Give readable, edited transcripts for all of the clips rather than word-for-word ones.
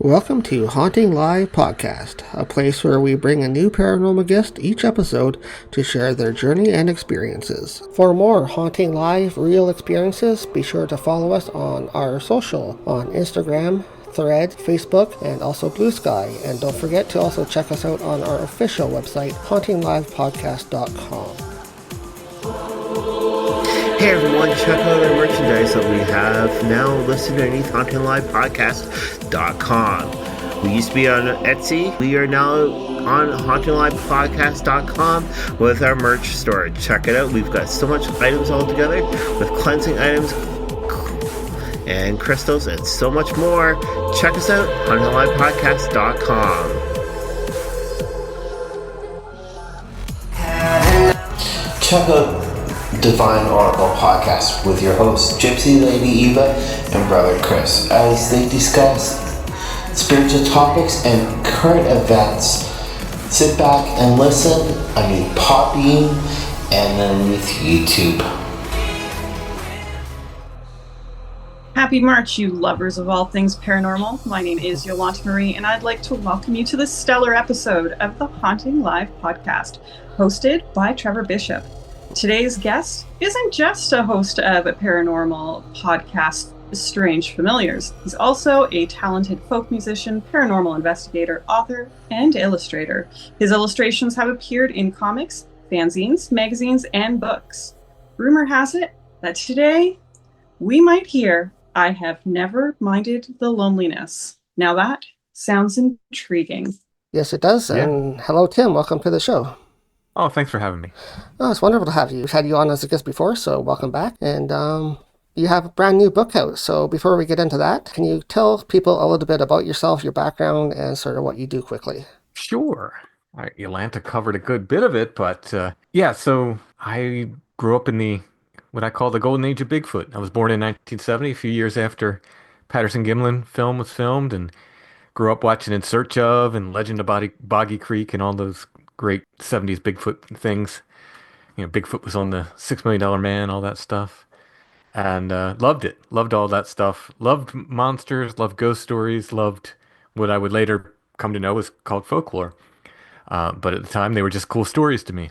Welcome to Haunting Live Podcast, a place where we bring a new paranormal guest each episode to share their journey and experiences. For more Haunting Live real experiences, be sure to follow us on our social on Instagram, Thread, Facebook, and also Blue Sky. And don't forget to also check us out on our official website, HauntingLivePodcast.com. Hey everyone, check out our merchandise that we have now listed underneath HauntingLivePodcast.com. We used to be on Etsy. We are now on HauntingLivePodcast.com with our merch store. Check it out. We've got so much items all together with cleansing items and crystals and so much more. Check us out, HauntingLivePodcast.com. Check out Divine Oracle Podcast with your hosts Gypsy Lady Eva and Brother Chris as they discuss spiritual topics and current events. Sit back and listen on your Podbean and then with YouTube. Happy March, you lovers of all things paranormal. My name is Yolanta Meri, and I'd like to welcome you to this stellar episode of the Haunting Live podcast, hosted by Trevor Bishop. Today's guest isn't just a host of a paranormal podcast, Strange Familiars. He's also a talented folk musician, paranormal investigator, author, and illustrator. His illustrations have appeared in comics, fanzines, magazines, and books. Rumor has it that today we might hear I Have Never Minded the Loneliness. Now that sounds intriguing. Yes, it does. Yeah. And hello, Tim. Welcome to the show. Oh, thanks for having me. Oh, it's wonderful to have you. We've had you on as a guest before, so welcome back. And you have a brand new book out. So before we get into that, can you tell people a little bit about yourself, your background, and sort of what you do quickly? Sure. All right, Yolanta covered a good bit of it, but so I grew up in what I call the golden age of Bigfoot. I was born in 1970, a few years after Patterson-Gimlin film was filmed, and grew up watching In Search Of and Legend of Boggy Creek and all those great 70s Bigfoot things. You know, Bigfoot was on the $6 Million Man, all that stuff. And loved it. Loved all that stuff. Loved monsters, loved ghost stories, loved what I would later come to know was called folklore. But at the time, they were just cool stories to me.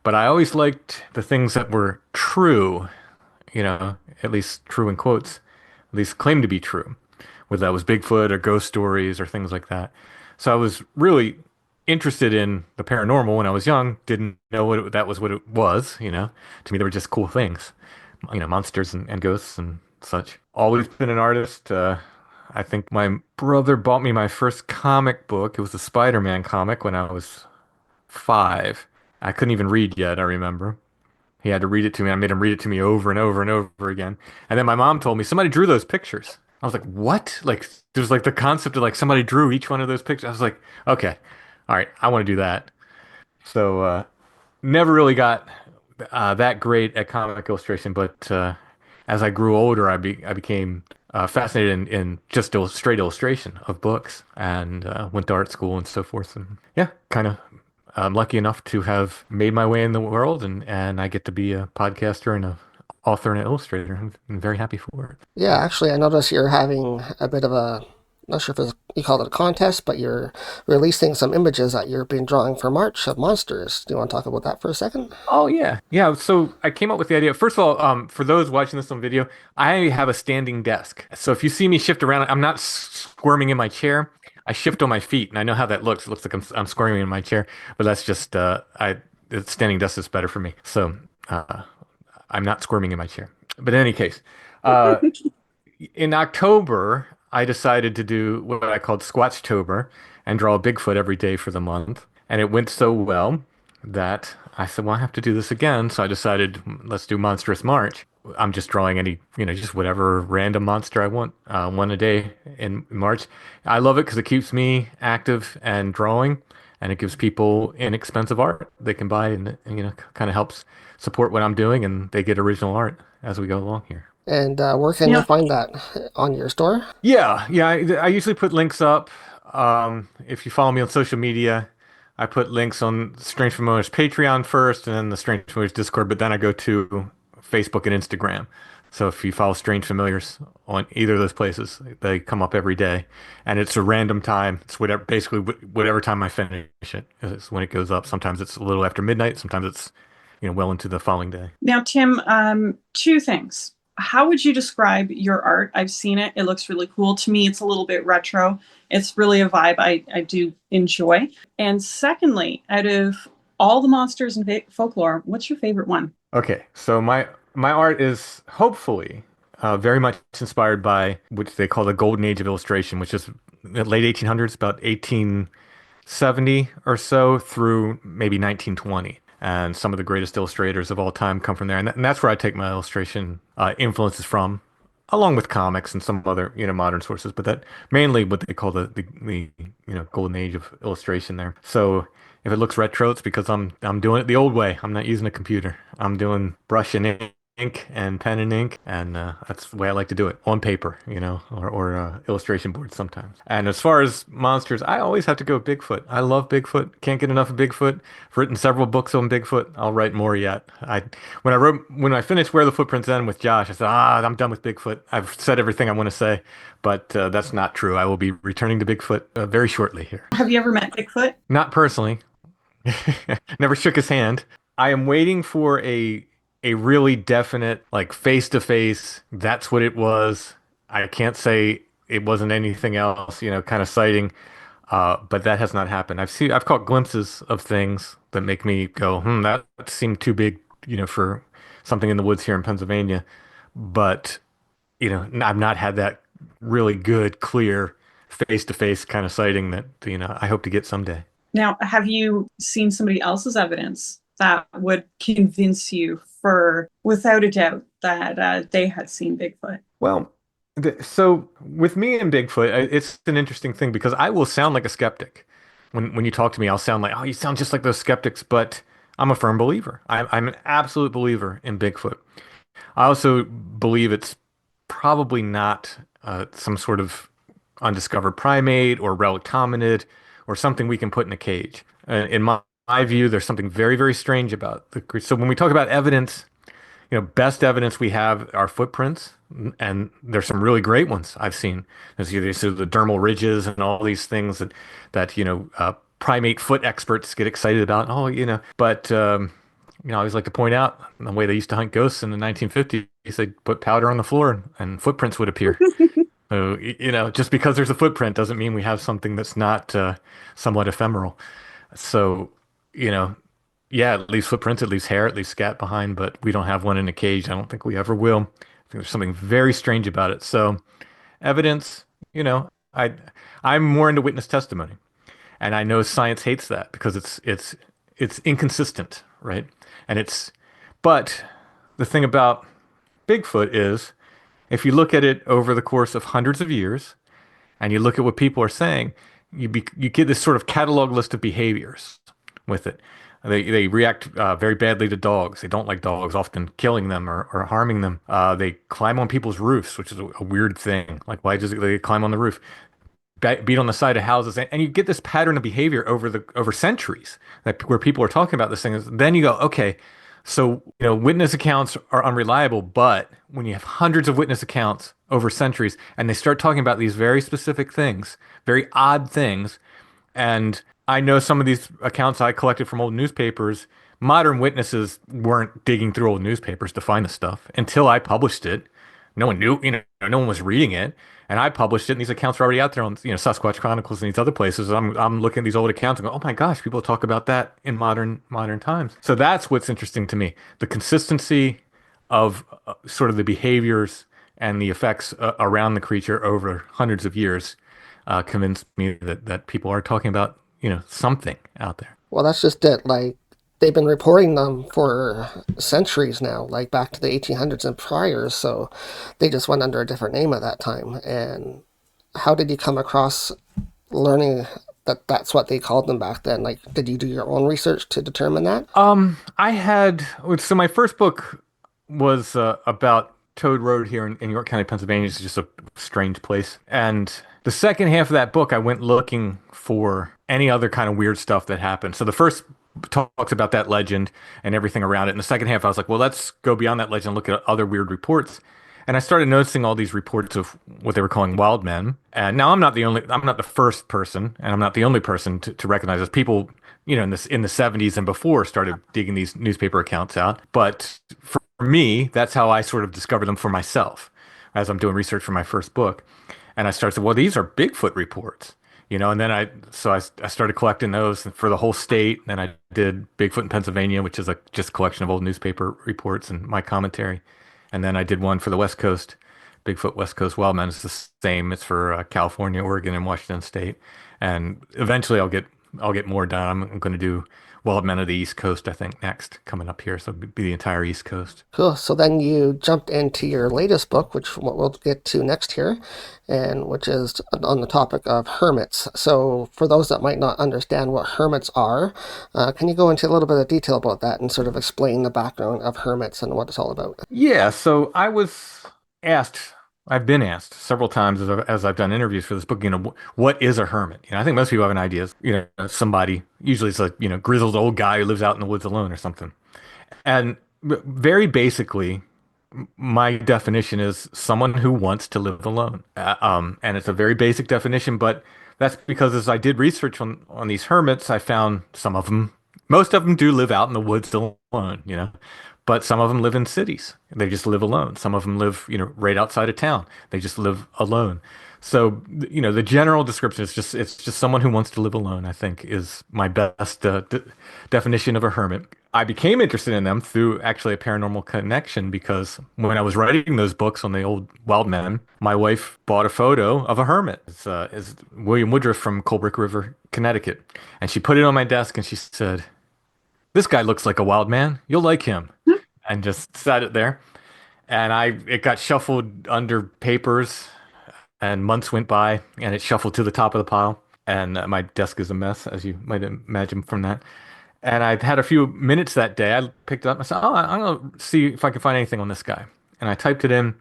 But I always liked the things that were true, at least true in quotes, at least claimed to be true, whether that was Bigfoot or ghost stories or things like that. So I was really interested in the paranormal when I was young. Didn't know that was what it was. To me they were just cool things, monsters and ghosts and such. Always been an artist. I think my brother bought me my first comic book. It was a Spider-Man comic when I was 5. I couldn't even read yet, I remember. He had to read it to me. I made him read it to me over and over and over again. And then my mom told me somebody drew those pictures. I was like, what? Like, there's like the concept of like somebody drew each one of those pictures. I was like, okay. All right, I want to do that. So never really got that great at comic illustration, but as I grew older, I became fascinated in just straight illustration of books, and went to art school and so forth. And yeah, kind of I'm lucky enough to have made my way in the world, and I get to be a podcaster and a author and an illustrator. I'm very happy for it. Yeah, actually, I noticed you're having a bit of not sure if you call it a contest, but you're releasing some images that you've been drawing for March of monsters. Do you want to talk about that for a second? Oh, yeah. Yeah, so I came up with the idea. First of all, for those watching this on video, I have a standing desk. So if you see me shift around, I'm not squirming in my chair. I shift on my feet, and I know how that looks. It looks like I'm squirming in my chair, but that's just, the standing desk is better for me. So I'm not squirming in my chair. But in any case, in October, I decided to do what I called Squatchtober and draw a Bigfoot every day for the month. And it went so well that I said, well, I have to do this again. So I decided, let's do Monstrous March. I'm just drawing any, just whatever random monster I want, one a day in March. I love it because it keeps me active and drawing, and it gives people inexpensive art they can buy, and kind of helps support what I'm doing, and they get original art as we go along here. And where can you find that? On your store? Yeah. I usually put links up. If you follow me on social media, I put links on Strange Familiars Patreon first, and then the Strange Familiars Discord, but then I go to Facebook and Instagram. So if you follow Strange Familiars on either of those places, they come up every day, and it's a random time. It's basically whatever time I finish it is when it goes up. Sometimes it's a little after midnight. Sometimes it's, well into the following day. Now, Tim, two things. How would you describe your art? I've seen it. It looks really cool. To me, it's a little bit retro. It's really a vibe I do enjoy. And secondly, out of all the monsters and folklore, what's your favorite one? Okay, so my art is hopefully very much inspired by what they call the golden age of illustration, which is the late 1800s, about 1870 or so through maybe 1920. And some of the greatest illustrators of all time come from there. And that's where I take my illustration influences from, along with comics and some other, modern sources. But that mainly what they call the golden age of illustration there. So if it looks retro, it's because I'm doing it the old way. I'm not using a computer. I'm doing brush and ink and pen and ink, and that's the way I like to do it on paper, or illustration boards sometimes. And as far as monsters, I always have to go Bigfoot. I love Bigfoot. Can't get enough of Bigfoot. I've written several books on Bigfoot. I'll write more yet. When I finished Where the Footprints End with Josh, I said, I'm done with Bigfoot. I've said everything I want to say, but that's not true. I will be returning to Bigfoot very shortly here. Have you ever met Bigfoot? Not personally. Never shook his hand. I am waiting for a really definite, like, face to face, that's what it was. I can't say it wasn't anything else, kind of sighting. But that has not happened. I've caught glimpses of things that make me go, that seemed too big, for something in the woods here in Pennsylvania. But, I've not had that really good, clear, face to face kind of sighting that, I hope to get someday. Now, have you seen somebody else's evidence that would convince you without a doubt that they had seen Bigfoot? Well, so with me and Bigfoot, it's an interesting thing because I will sound like a skeptic. When you talk to me, I'll sound like, oh, you sound just like those skeptics, but I'm a firm believer. I'm an absolute believer in Bigfoot. I also believe it's probably not some sort of undiscovered primate or relic hominid or something we can put in a cage. In my view, there's something very, very strange about the creature. So when we talk about evidence, best evidence we have are footprints, and there's some really great ones I've seen. There's the dermal ridges and all these things that primate foot experts get excited about. But I always like to point out the way they used to hunt ghosts in the 1950s. They'd put powder on the floor and footprints would appear. So, just because there's a footprint doesn't mean we have something that's not somewhat ephemeral. So, yeah, it leaves footprints, it leaves hair, it leaves scat behind, but we don't have one in a cage. I don't think we ever will. I think there's something very strange about it. So, evidence, I'm more into witness testimony, and I know science hates that because it's inconsistent, right? But the thing about Bigfoot is, if you look at it over the course of hundreds of years, and you look at what people are saying, you get this sort of catalog list of behaviors with it. They react very badly to dogs. They don't like dogs, often killing them or harming them. They climb on people's roofs, which is a weird thing. Like, why does they climb on the roof? Beat on the side of houses, and you get this pattern of behavior over centuries where people are talking about this thing. Then you go, okay, so witness accounts are unreliable, but when you have hundreds of witness accounts over centuries, and they start talking about these very specific things, very odd things, and I know some of these accounts I collected from old newspapers, modern witnesses weren't digging through old newspapers to find the stuff until I published it. No one knew, no one was reading it. And I published it, and these accounts are already out there on, Sasquatch Chronicles and these other places. I'm looking at these old accounts and go, oh my gosh, people talk about that in modern times. So that's what's interesting to me. The consistency of sort of the behaviors and the effects around the creature over hundreds of years convinced me that people are talking about, something out there. Well, that's just it. Like, they've been reporting them for centuries now, like back to the 1800s and prior, so they just went under a different name at that time. And how did you come across learning that that's what they called them back then? Like, did you do your own research to determine that? So my first book was about Toad Road here in York County, Pennsylvania. It's just a strange place. And the second half of that book, I went looking for any other kind of weird stuff that happened. So the first talks about that legend and everything around it. In the second half, I was like, well, let's go beyond that legend and look at other weird reports. And I started noticing all these reports of what they were calling wild men. And now I'm not the first person, and I'm not the only person to recognize this. People, in the 70s and before started digging these newspaper accounts out. But for me, that's how I sort of discovered them for myself as I'm doing research for my first book. And I started saying, well, these are Bigfoot reports, and then I started collecting those for the whole state. Then I did Bigfoot in Pennsylvania, which is just a collection of old newspaper reports and my commentary. And then I did one for the West Coast, Bigfoot West Coast Wildman. It's the same. It's for California, Oregon, and Washington State. And eventually I'll get more done. I'm going to do Wildmen of the East Coast, I think, next coming up here. So it'll be the entire East Coast. Cool. So then you jumped into your latest book, which we'll get to next here, and which is on the topic of hermits. So for those that might not understand what hermits are, can you go into a little bit of detail about that and sort of explain the background of hermits and what it's all about? Yeah. So asked. I've been asked several times as I've done interviews for this book, what is a hermit? I think most people have an idea. Somebody, usually it's a, grizzled old guy who lives out in the woods alone or something. And very basically, my definition is someone who wants to live alone. And it's a very basic definition, but that's because as I did research on these hermits, I found most of them do live out in the woods alone. But some of them live in cities. They just live alone. Some of them live, right outside of town. They just live alone. So, the general description is it's just someone who wants to live alone, I think, is my best definition of a hermit. I became interested in them through actually a paranormal connection because when I was writing those books on the old wild men, my wife bought a photo of a hermit. It's William Woodruff from Colebrook River, Connecticut. And she put it on my desk and she said, "This guy looks like a wild man. You'll like him." And just sat it there. And it got shuffled under papers and months went by and it shuffled to the top of the pile. And my desk is a mess, as you might imagine from that. And I had a few minutes that day. I picked it up and I said, "Oh, I'm going to see if I can find anything on this guy." And I typed it in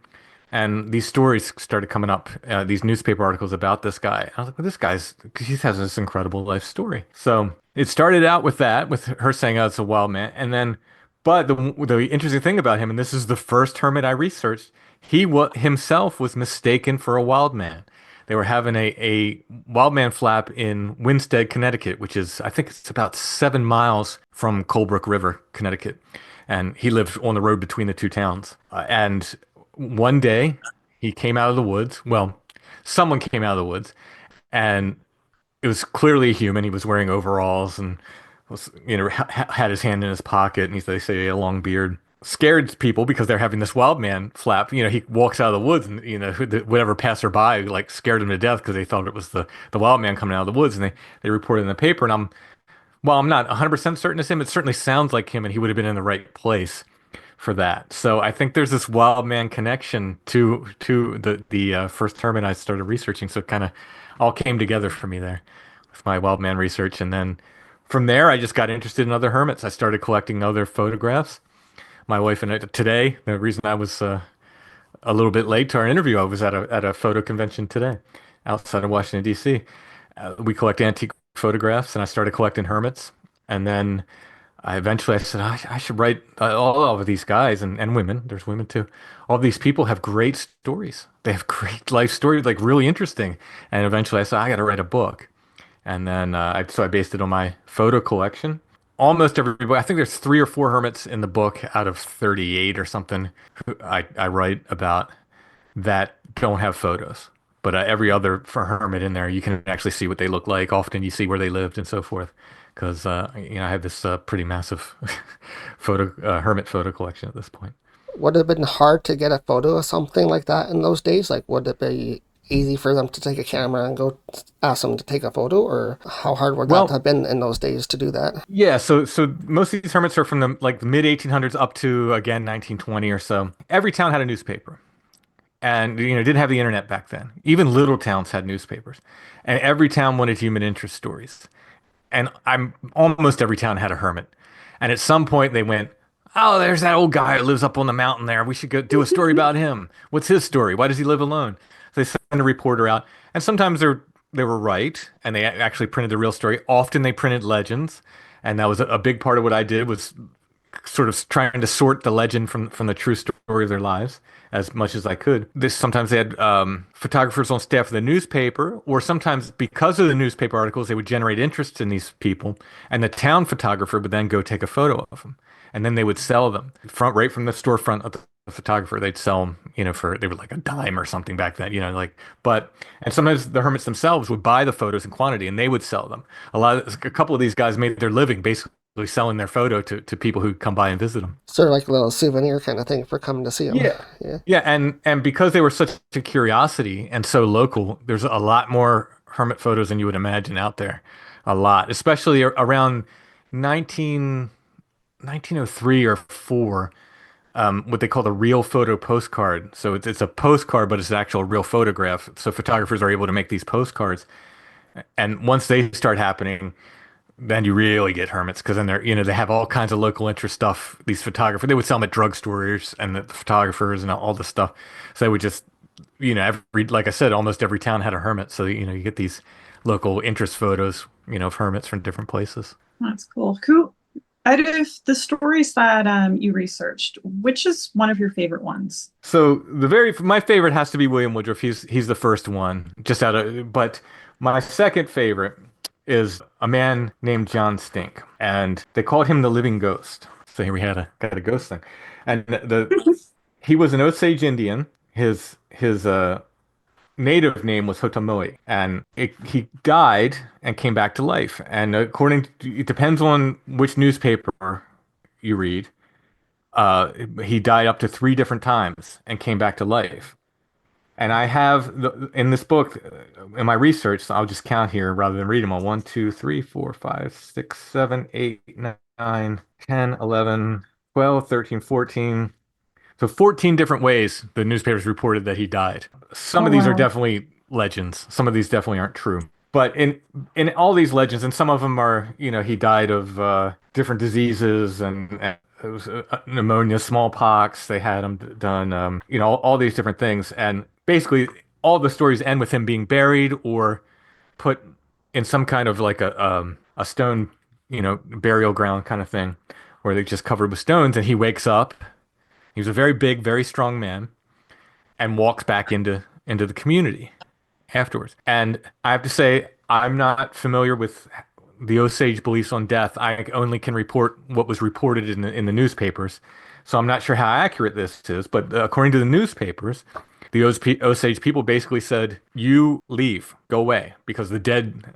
and these stories started coming up, these newspaper articles about this guy. I was like, well, he has this incredible life story. So it started out with that, with her saying, "Oh, it's a wild man." And then, but the interesting thing about him, and this is the first hermit I researched, himself was mistaken for a wild man. They were having a wild man flap in Winstead, Connecticut, which is, I think it's about 7 miles from Colebrook River, Connecticut. And he lived on the road between the two towns. And one day he came out of the woods. Well, someone came out of the woods and it was clearly a human. He was wearing overalls and was, had his hand in his pocket, and they say he had a long beard. Scared people because they're having this wild man flap. He walks out of the woods, and whatever passerby like scared him to death because they thought it was the wild man coming out of the woods, and they reported in the paper. And I'm not 100% certain it's him. It certainly sounds like him, and he would have been in the right place for that. So I think there's this wild man connection to the first hermit I started researching. So it kind of all came together for me there with my wild man research, and then from there, I just got interested in other hermits. I started collecting other photographs. My wife and I, today, the reason I was a little bit late to our interview, I was at a photo convention today outside of Washington, D.C. We collect antique photographs, and I started collecting hermits. And then I said, I should write all of these guys and women. There's women too. All of these people have great stories. They have great life stories, like really interesting. And eventually I said, I got to write a book. And then so I based it on my photo collection. Almost everybody, I think there's 3 or 4 hermits in the book out of 38 or something I write about that don't have photos. But every other for hermit in there, you can actually see what they look like. Often you see where they lived and so forth. Because I have this pretty massive hermit photo collection at this point. Would it have been hard to get a photo of something like that in those days? Like, would it be easy for them to take a camera and go ask them to take a photo, or how hard would that have been in those days to do that? Yeah, so most of these hermits are from the mid 1800s up to again 1920 or so. Every town had a newspaper, and didn't have the internet back then. Even little towns had newspapers, and every town wanted human interest stories. And almost every town had a hermit, and at some point they went, "Oh, there's that old guy who lives up on the mountain there. We should go do a story about him. What's his story? Why does he live alone?" So they sent a reporter out, and sometimes they were right, and they actually printed the real story. Often they printed legends, and that was a big part of what I did was sort of trying to sort the legend from the true story of their lives as much as I could. Sometimes they had photographers on staff of the newspaper, or sometimes because of the newspaper articles, they would generate interest in these people, and the town photographer would then go take a photo of them, and then they would sell them right from the storefront of the photographer. They'd sell them, they were like a dime or something back then, and sometimes the hermits themselves would buy the photos in quantity and they would sell them. A couple of these guys made their living basically selling their photo to people who come by and visit them. Sort of like a little souvenir kind of thing for coming to see them. Yeah, and because they were such a curiosity and so local, there's a lot more hermit photos than you would imagine out there. A lot, especially around 1903 or 4, what they call the real photo postcard. So it's a postcard, but it's an actual real photograph. So photographers are able to make these postcards. And once they start happening, then you really get hermits, because then they have all kinds of local interest stuff. These photographers, they would sell them at drugstores, and the photographers and all this stuff. So they would just, like I said, almost every town had a hermit. So, you get these local interest photos, of hermits from different places. That's cool. Cool. Out of the stories that you researched, which is one of your favorite ones? So my favorite has to be William Woodruff. He's the first one, but my second favorite is a man named John Stink, and they called him the living ghost. So here we got a ghost thing, and he was an Osage Indian. His native name was Hotamoi, and he died and came back to life. And it depends on which newspaper you read. He died up to 3 different times and came back to life. And I have in this book, in my research, so I'll just count here rather than read them all. 1, 2, 3, 4, 5, 6, 7, 8, 9, 10, 11, 12, 13, 14. So 14 different ways the newspapers reported that he died. Some of these are definitely legends. Some of these definitely aren't true. But in all these legends, and some of them are, he died of different diseases, and it was pneumonia, smallpox. They had him done, all these different things. And basically, all the stories end with him being buried or put in some kind of like a stone, burial ground kind of thing, where they just covered with stones, and he wakes up. He was a very big, very strong man, and walks back into the community afterwards. And I have to say, I'm not familiar with the Osage beliefs on death. I only can report what was reported in the newspapers. So I'm not sure how accurate this is, but according to the newspapers, the Osage people basically said, you leave, go away, because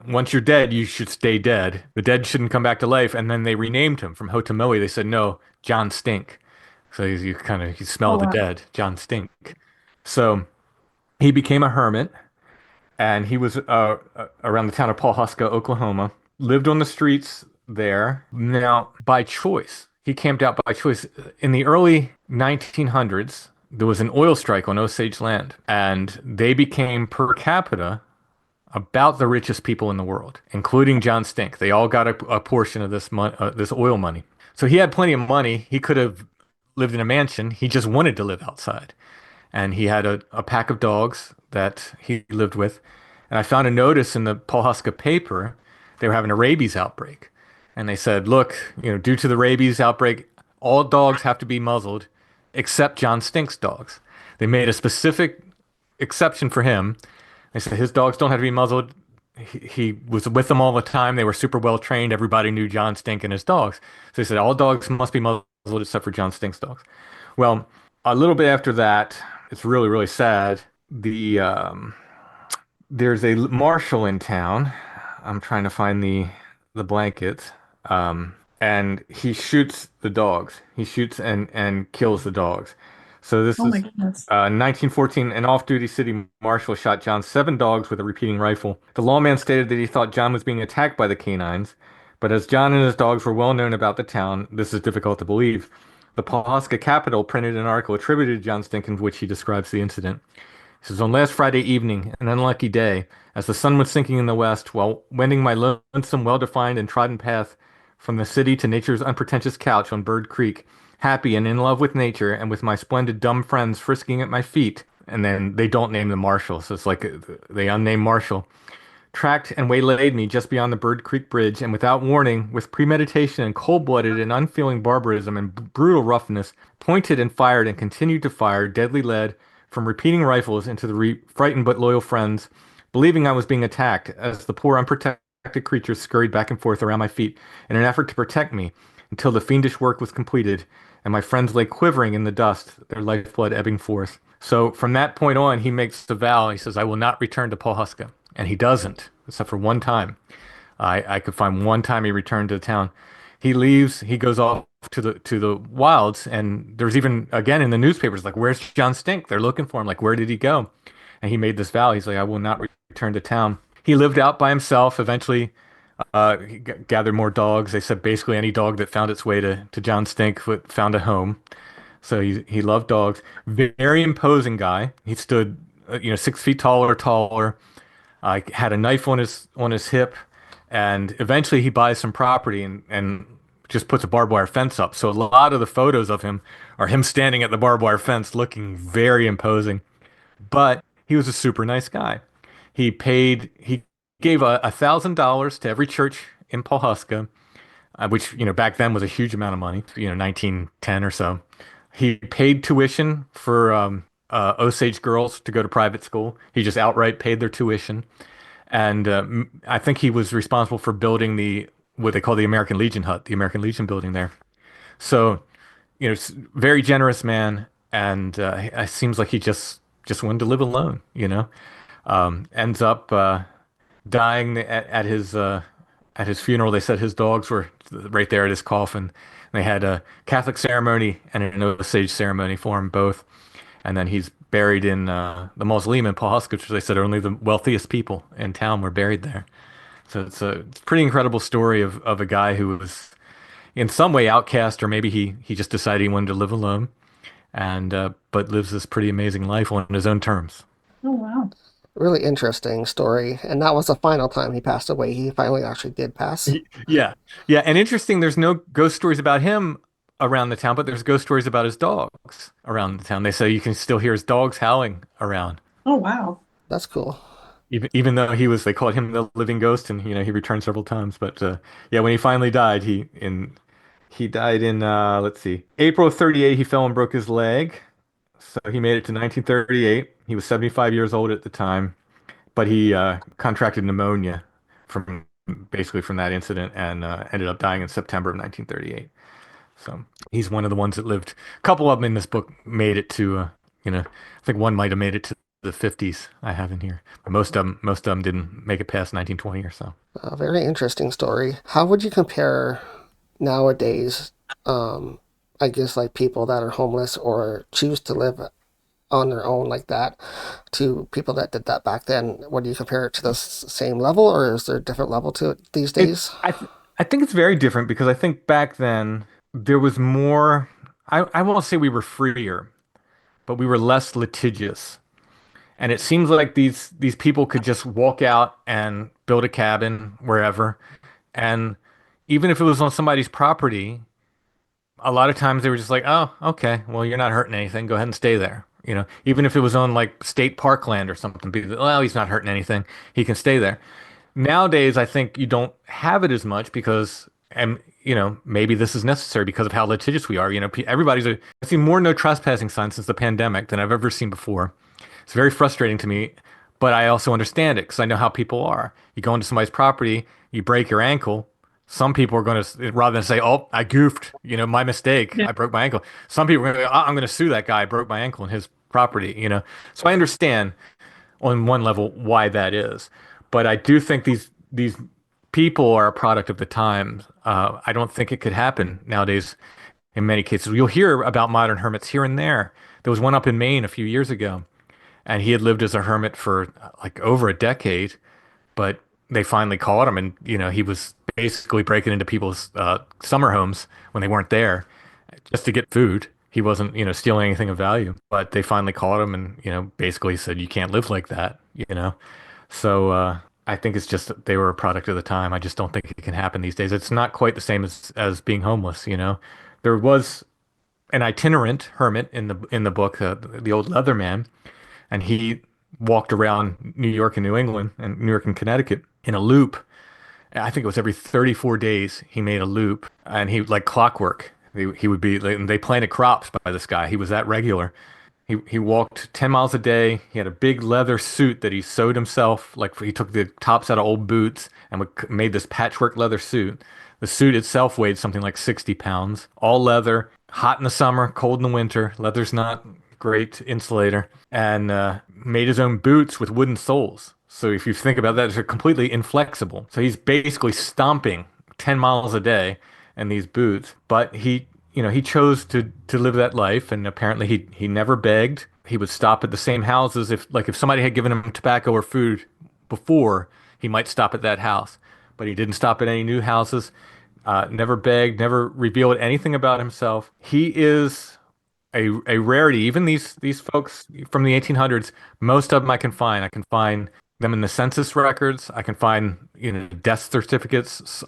once you're dead, you should stay dead. The dead shouldn't come back to life. And then they renamed him from Hotamoi. They said, no, John Stink. So you smell the dead, John Stink. So he became a hermit, and he was around the town of Pawhuska, Oklahoma, lived on the streets there. Now, by choice, he camped out by choice. In the early 1900s, there was an oil strike on Osage land, and they became per capita about the richest people in the world, including John Stink. They all got a portion of this oil money. So he had plenty of money. He could have lived in a mansion. He just wanted to live outside. And he had a pack of dogs that he lived with. And I found a notice in the Pawhuska paper. They were having a rabies outbreak. And they said, look, due to the rabies outbreak, all dogs have to be muzzled except John Stink's dogs. They made a specific exception for him. They said his dogs don't have to be muzzled. He was with them all the time. They were super well trained. Everybody knew John Stink and his dogs. So they said all dogs must be muzzled except for John Stink's dogs. Well, a little bit after that, it's really, really sad. There's a marshal in town. I'm trying to find the blanket. And he shoots the dogs. He shoots and kills the dogs. So this is 1914. An off-duty city marshal shot John 7 dogs with a repeating rifle. The lawman stated that he thought John was being attacked by the canines, but as John and his dogs were well known about the town, this is difficult to believe. The Pawhuska Capital printed an article attributed to John Stink in which he describes the incident. He says, on last Friday evening, an unlucky day, as the sun was sinking in the west, while wending my lonesome, well-defined and trodden path from the city to nature's unpretentious couch on Bird Creek, happy and in love with nature and with my splendid dumb friends frisking at my feet, and then they don't name the marshal, so it's like the unnamed marshal. tracked and waylaid me just beyond the Bird Creek Bridge, and without warning, with premeditation and cold-blooded and unfeeling barbarism and brutal roughness, pointed and fired and continued to fire deadly lead from repeating rifles into the frightened but loyal friends, believing I was being attacked as the poor unprotected creatures scurried back and forth around my feet in an effort to protect me until the fiendish work was completed and my friends lay quivering in the dust, their lifeblood ebbing forth. So from that point on, he makes the vow. He says, I will not return to Pawhuska. And he doesn't, except for one time. I could find one time he returned to the town. He leaves, he goes off to the wilds, and there's even again in the newspapers, like, where's John Stink? They're looking for him. Like, where did he go? And he made this vow. He's like, I will not return to town. He lived out by himself. Eventually, he gathered more dogs. They said basically any dog that found its way to John Stink found a home. So he loved dogs. Very imposing guy. He stood, 6 feet taller. Had a knife on his hip, and eventually he buys some property and just puts a barbed wire fence up. So a lot of the photos of him are him standing at the barbed wire fence, looking very imposing. But he was a super nice guy. He gave $1,000 to every church in Pawhuska, which back then was a huge amount of money, 1910 or so. He paid tuition for Osage girls to go to private school. He just outright paid their tuition, and I think he was responsible for building what they call the American Legion hut, the American Legion building there. So, very generous man, and it seems like he just wanted to live alone. Ends up dying at his funeral. They said his dogs were right there at his coffin. They had a Catholic ceremony and an Osage ceremony for him both. And then he's buried in the mausoleum in Pawhuska, which they said only the wealthiest people in town were buried there. So it's a pretty incredible story of a guy who was in some way outcast, or maybe he just decided he wanted to live alone, and but lives this pretty amazing life on his own terms. Oh, wow. Really interesting story. And that was the final time he passed away. He finally actually did pass. Yeah, yeah, and interesting. There's no ghost stories about him around the town, but there's ghost stories about his dogs around the town. They say you can still hear his dogs howling around, Oh, wow. That's cool. even though they called him the living ghost, and he returned several times. But yeah, when he finally died, he died in let's see, April of 38. He fell and broke his leg, so he made it to 1938. He was 75 years old at the time, but he contracted pneumonia from basically from that incident, and ended up dying in September of 1938. So he's one of the ones that lived. A couple of them in this book made it to, I think one might have made it to the 50s. I have in here, but most of them didn't make it past 1920 or so. A very interesting story. How would you compare nowadays, I guess, like people that are homeless or choose to live on their own like that, to people that did that back then? Would you compare it to the same level, or is there a different level to it these days? I think it's very different, because I think back then there was more. I won't say we were freer, but we were less litigious. And it seems like these people could just walk out and build a cabin wherever. And even if it was on somebody's property, a lot of times they were just like, oh, okay, well, you're not hurting anything. Go ahead and stay there. Even if it was on like state parkland or something, well, he's not hurting anything. He can stay there. Nowadays, I think you don't have it as much because, and maybe this is necessary because of how litigious we are. I've seen more no trespassing signs since the pandemic than I've ever seen before. It's very frustrating to me, but I also understand it because I know how people are. You go into somebody's property, you break your ankle. Some people are going to, rather than say, oh, I goofed, my mistake, Yeah. I broke my ankle. Some people are going to go, I'm going to sue that guy. I broke my ankle in his property. So I understand on one level why that is. But I do think these people are a product of the times. I don't think it could happen nowadays in many cases. You'll hear about modern hermits here and there. There was one up in Maine a few years ago, and he had lived as a hermit for like over a decade, but they finally caught him, and he was basically breaking into people's summer homes when they weren't there just to get food. He wasn't, stealing anything of value, but they finally caught him and, basically said, you can't live like that. So I think it's just that they were a product of the time. I just don't think it can happen these days. It's not quite the same as being homeless. There was an itinerant hermit in the book, the old leather man, and he walked around New York and New England and New York and Connecticut in a loop. I think it was every 34 days he made a loop, and he like clockwork. He would be like, they planted crops by this guy. He was that regular. He walked 10 miles a day. He had a big leather suit that he sewed himself. Like he took the tops out of old boots and made this patchwork leather suit. The suit itself weighed something like 60 pounds, all leather, hot in the summer, cold in the winter. Leather's not great insulator, and made his own boots with wooden soles. So if you think about that, they're completely inflexible. So he's basically stomping 10 miles a day in these boots, but he chose to live that life, and apparently he never begged. He would stop at the same houses if somebody had given him tobacco or food before, he might stop at that house. But he didn't stop at any new houses. Never begged, never revealed anything about himself. He is a rarity. Even these folks from the 1800s, most of them I can find. I can find them in the census records. I can find death certificates.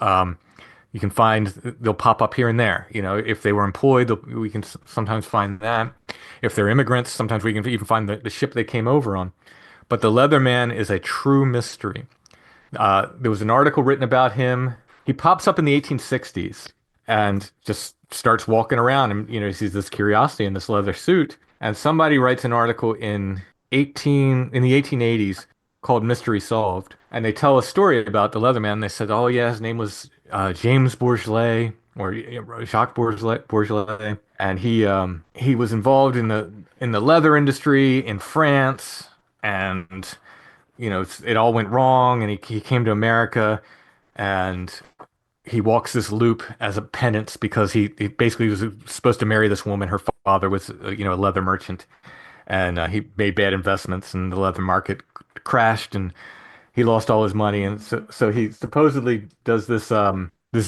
You can find they'll pop up here and there. If they were employed, we can sometimes find that. If they're immigrants, sometimes we can even find the ship they came over on. But the Leatherman is a true mystery. There was an article written about him. He pops up in the 1860s and just starts walking around, and he sees this curiosity in this leather suit. And somebody writes an article in the 1880s called Mystery Solved, and they tell a story about the Leatherman. They said, oh yeah, his name was James Bourgelat or Jacques Bourgelat, and he was involved in the leather industry in France, and it all went wrong, and he came to America, and he walks this loop as a penance because he basically was supposed to marry this woman. Her father was a leather merchant, and he made bad investments, and the leather market crashed, and he lost all his money, and so he supposedly does this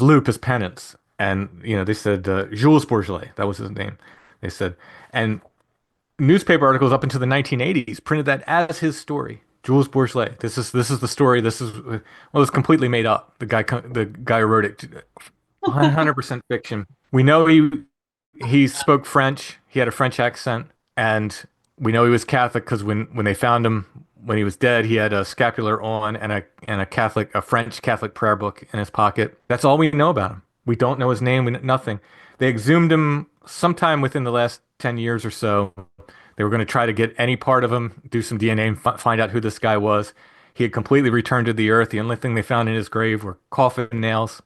loop as penance. And they said Jules Bourgelat, that was his name. They said, and newspaper articles up into the 1980s printed that as his story. Jules Bourgelat. This is the story. It's completely made up. The guy who wrote it, 100% fiction. We know he spoke French. He had a French accent, and we know he was Catholic because when they found him when he was dead, he had a scapular on and a French Catholic prayer book in his pocket. That's all we know about him. We don't know his name. Nothing. They exhumed him sometime within the last 10 years or so. They were going to try to get any part of him, do some DNA, and find out who this guy was. He had completely returned to the earth. The only thing they found in his grave were coffin nails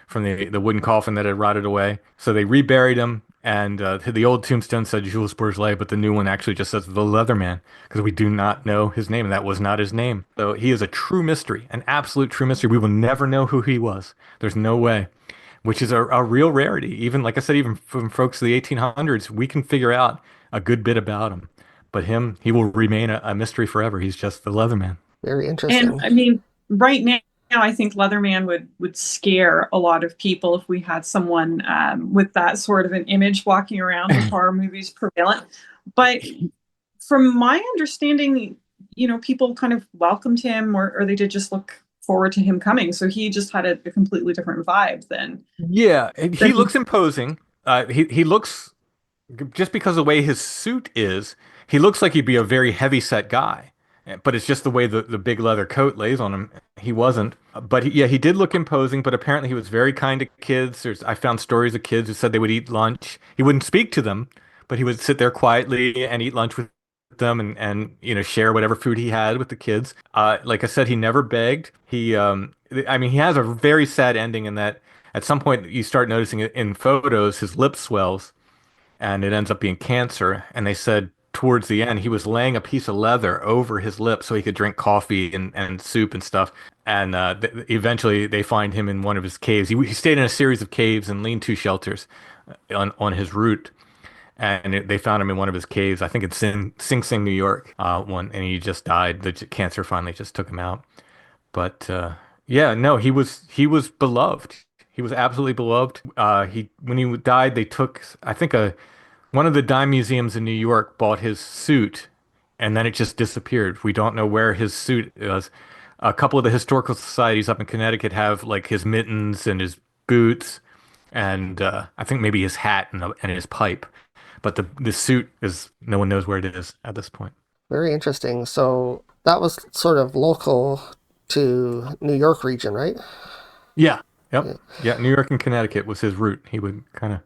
from the wooden coffin that had rotted away. So they reburied him, and the old tombstone said Jules Bourgelat, but the new one actually just says the Leatherman, because we do not know his name, and that was not his name. So he is a true mystery, an absolute true mystery. We will never know who he was. There's no way, which is a real rarity. Even, like I said, even from folks of the 1800s, we can figure out a good bit about him. But he will remain a mystery forever. He's just the Leatherman. Very interesting. And I mean, right now, I think Leatherman would scare a lot of people if we had someone with that sort of an image walking around with horror movies prevalent. But from my understanding, people kind of welcomed him, or they did just look forward to him coming. So he just had a completely different vibe than. Yeah, he looks imposing. He looks, just because of the way his suit is, he looks like he'd be a very heavy set guy. But it's just the way the big leather coat lays on him. He wasn't. But he did look imposing, but apparently he was very kind to kids. I found stories of kids who said they would eat lunch. He wouldn't speak to them, but he would sit there quietly and eat lunch with them, and share whatever food he had with the kids. Like I said, he never begged. He has a very sad ending in that at some point you start noticing it in photos, his lip swells, and it ends up being cancer. And they said towards the end, he was laying a piece of leather over his lip so he could drink coffee and soup and stuff. And eventually they find him in one of his caves. He stayed in a series of caves and lean-to shelters on his route. And they found him in one of his caves, I think in Sing Sing, New York, and he just died. The cancer finally just took him out. But no, he was beloved. He was absolutely beloved. When he died, they took, I think, one of the dime museums in New York bought his suit, and then it just disappeared. We don't know where his suit is. A couple of the historical societies up in Connecticut have like his mittens and his boots, and I think maybe his hat and his pipe. But the suit is, no one knows where it is at this point. Very interesting. So that was sort of local to New York region, right? Yeah. Yep. Yeah. Yeah. New York and Connecticut was his route. He would kind of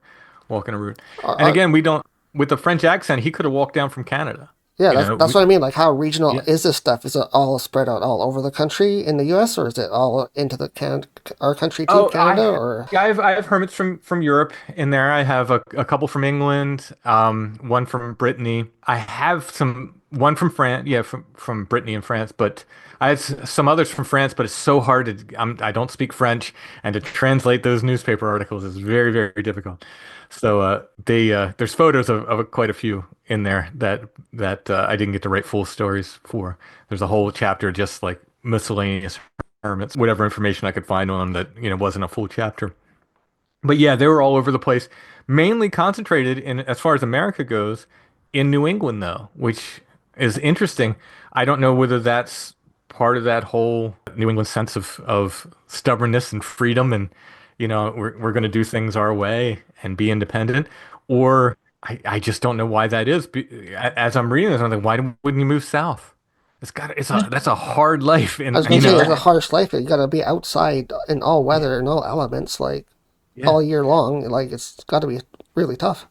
walk in a route. And Are, again, we don't, with the French accent, he could have walked down from Canada. Yeah, You know, that's what I mean. Like, how regional yeah. is this stuff? Is it all spread out all over the country in the U.S., or is it all into our country too, Oh, Canada? Or yeah, I have hermits from Europe in there. I have a couple from England, one from Brittany. I have one from France, yeah, from Brittany and France. But I had some others from France. But it's so hard to I don't speak French, and to translate those newspaper articles is very very difficult. So there's photos of quite a few in there that I didn't get to write full stories for. There's a whole chapter just like miscellaneous hermits, whatever information I could find on them that, wasn't a full chapter. But yeah, they were all over the place, mainly concentrated in, as far as America goes, in New England though, which is interesting. I don't know whether that's part of that whole New England sense of stubbornness and freedom and, we're going to do things our way and be independent, or I just don't know why that is. As I'm reading this, I'm like, why wouldn't you move south? That's a hard life, I and was going to say, it's a harsh life. You got to be outside in all weather and all elements, like yeah. all year long. Like, it's got to be really tough.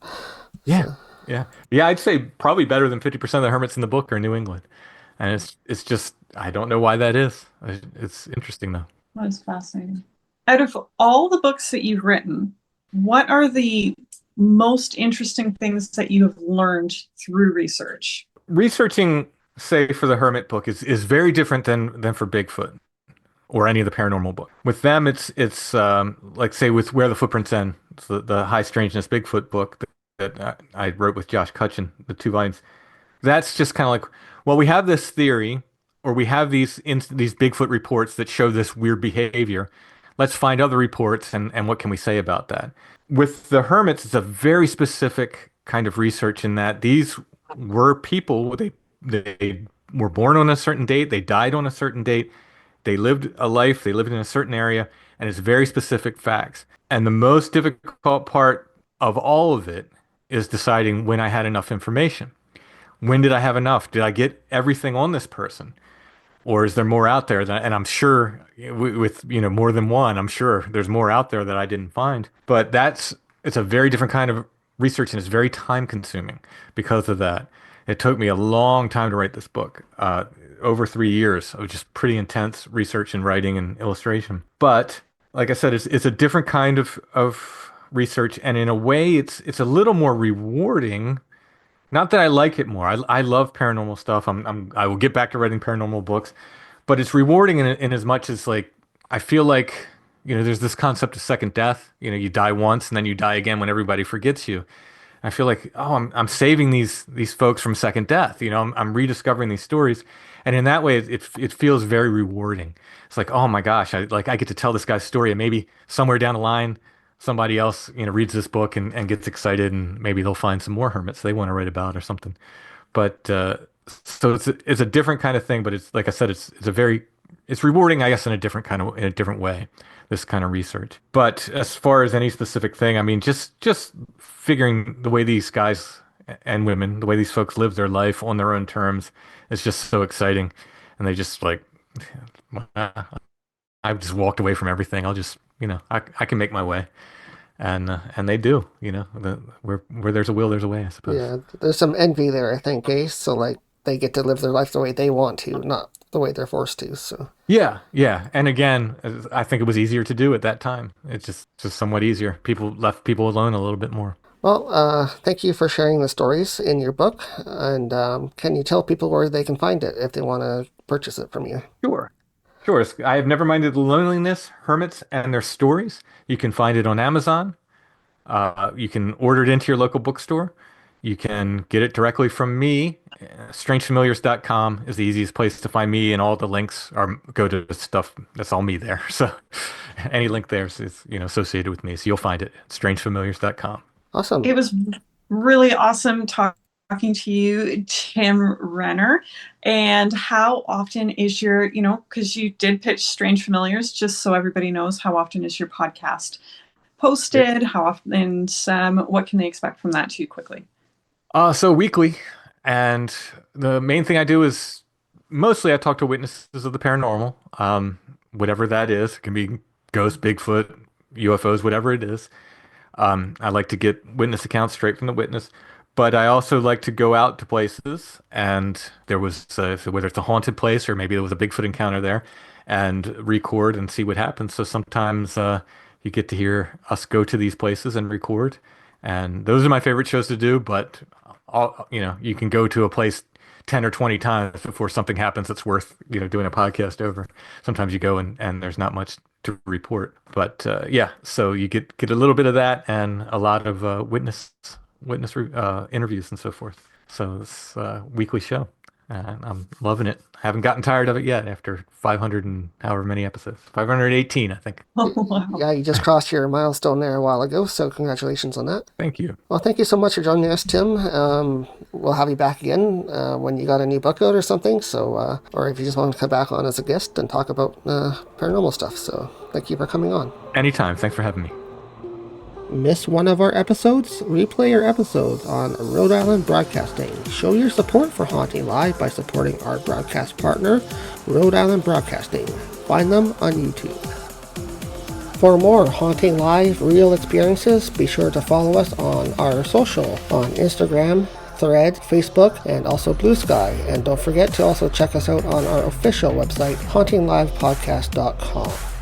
Yeah, So, yeah, yeah. I'd say probably better than 50% of the hermits in the book are in New England, and it's just I don't know why that is. It's interesting though. That's fascinating. Out of all the books that you've written, what are the most interesting things that you have learned through research? Researching, say for the Hermit book, is very different than for Bigfoot or any of the paranormal book. With them, it's like say with Where the Footprints End, it's the High Strangeness Bigfoot book that I wrote with Josh Cutchin, the 2 volumes. That's just kind of like, well, we have this theory, or we have these Bigfoot reports that show this weird behavior. Let's find other reports and what can we say about that? With the hermits, it's a very specific kind of research in that these were people. They were born on a certain date, they died on a certain date, they lived a life, they lived in a certain area, and it's very specific facts. And the most difficult part of all of it is deciding when I had enough information. When did I have enough? Did I get everything on this person? Or is there more out there and I'm sure with more than one, I'm sure there's more out there that I didn't find. But it's a very different kind of research, and it's very time consuming because of that. It took me a long time to write this book, over 3 years of just pretty intense research and writing and illustration. But like I said, it's a different kind of research, and in a way, it's a little more rewarding. Not that I like it more. I love paranormal stuff. I will get back to writing paranormal books, but it's rewarding in as much as like I feel like there's this concept of second death. You die once and then you die again when everybody forgets you. I feel like, oh, I'm saving these folks from second death. I'm rediscovering these stories, and in that way, it feels very rewarding. It's like, oh my gosh, I get to tell this guy's story, and maybe somewhere down the line, somebody else reads this book and gets excited, and maybe they'll find some more hermits they want to write about or something. But so it's a different kind of thing, but it's like I said, it's rewarding, I guess, in a different way, this kind of research. But as far as any specific thing, I mean, just figuring the way these guys and women, the way these folks live their life on their own terms, is just so exciting. And they just like, I've just walked away from everything. I'll just, I can make my way. And they do, where there's a will, there's a way, I suppose. yeah, there's some envy there, I think, eh? So, like, they get to live their life the way they want to, not the way they're forced to. So, Yeah, yeah. And again, I think it was easier to do at that time. It's just somewhat easier. People left people alone a little bit more. well, thank you for sharing the stories in your book. And can you tell people where they can find it if they want to purchase it from you? Sure. Sure. I have never minded the loneliness, hermits and their stories. You can find it on Amazon. You can order it into your local bookstore. You can get it directly from me. Strangefamiliars.com is the easiest place to find me, and all the links go to stuff that's all me there. So any link there is associated with me. So you'll find it at strangefamiliars.com. Awesome. It was really awesome talking to you, Tim Renner. And how often is your, because you did pitch Strange Familiars, just so everybody knows, how often is your podcast posted? How often? What can they expect from that too, quickly? So weekly, And the main thing I do is mostly I talk to witnesses of the paranormal, whatever that is. It can be ghosts, Bigfoot, UFOs, whatever it is. I like to get witness accounts straight from the witness, but I also like to go out to places, and there was so whether it's a haunted place or maybe there was a Bigfoot encounter there, and record and see what happens. So sometimes you get to hear us go to these places and record, and those are my favorite shows to do. But you can go to a place 10 or 20 times before something happens that's worth, doing a podcast over. Sometimes you go and there's not much to report. But yeah, so you get a little bit of that and a lot of witness interviews and so forth. So it's a weekly show. And I'm loving it. I haven't gotten tired of it yet after 500 and however many episodes. 518, I think. Oh, wow. Yeah, you just crossed your milestone there a while ago, so congratulations on that. Thank you. Well, thank you so much for joining us, Tim. We'll have you back again when you got a new book out or something, so or if you just want to come back on as a guest and talk about paranormal stuff. So thank you for coming on. Anytime. Thanks for having me. Miss one of our episodes? Replay your episode on Rhode Island Broadcasting. Show your support for Haunting Live by supporting our broadcast partner, Rhode Island Broadcasting. Find them on YouTube. For more Haunting Live real experiences, be sure to follow us on our social on Instagram, Thread, Facebook, and also Blue Sky. And don't forget to also check us out on our official website, HauntingLivePodcast.com.